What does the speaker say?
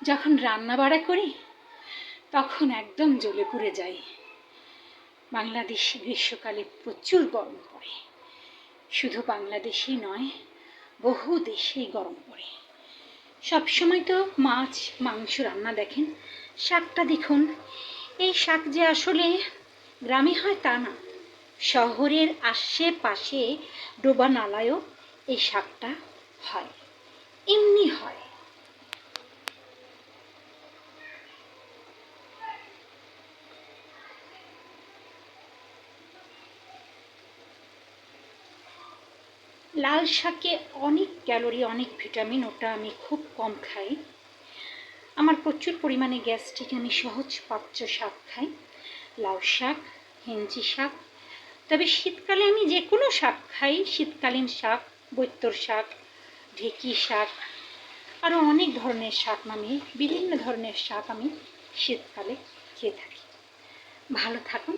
যখন রান্না বাড়া করি তখন একদম জ্বলে পুড়ে যাই। বাংলাদেশে গ্রীষ্মকালে প্রচুর গরম পড়ে, শুধু বাংলাদেশেই নয়, বহু দেশেই গরম পড়ে। সবসময় তো মাছ মাংস রান্না দেখেন, শাকটা দেখুন, এই শাক যে আসলে গ্রামে হয় তা না, শহরের আশেপাশে ডোবা নালায়ও এই শাকটা হয়, এমনি হয়। লাল শাকে অনেক ক্যালোরি, অনেক ভিটামিন, ওটা আমি খুব কম খাই। আমার প্রচুর পরিমাণে গ্যাস্ট্রিক, আমি সহজ পাচ্য শাক খাই, লাউ শাক, হেঞ্চি শাক। তবে শীতকালে আমি যে কোনো শাক খাই, শীতকালীন শাক, বৈত্যর শাক, ঢেঁকি শাক, আরও অনেক ধরনের শাক, আমি বিভিন্ন ধরনের শাক আমি শীতকালে খেয়ে থাকি। ভালো থাকুন।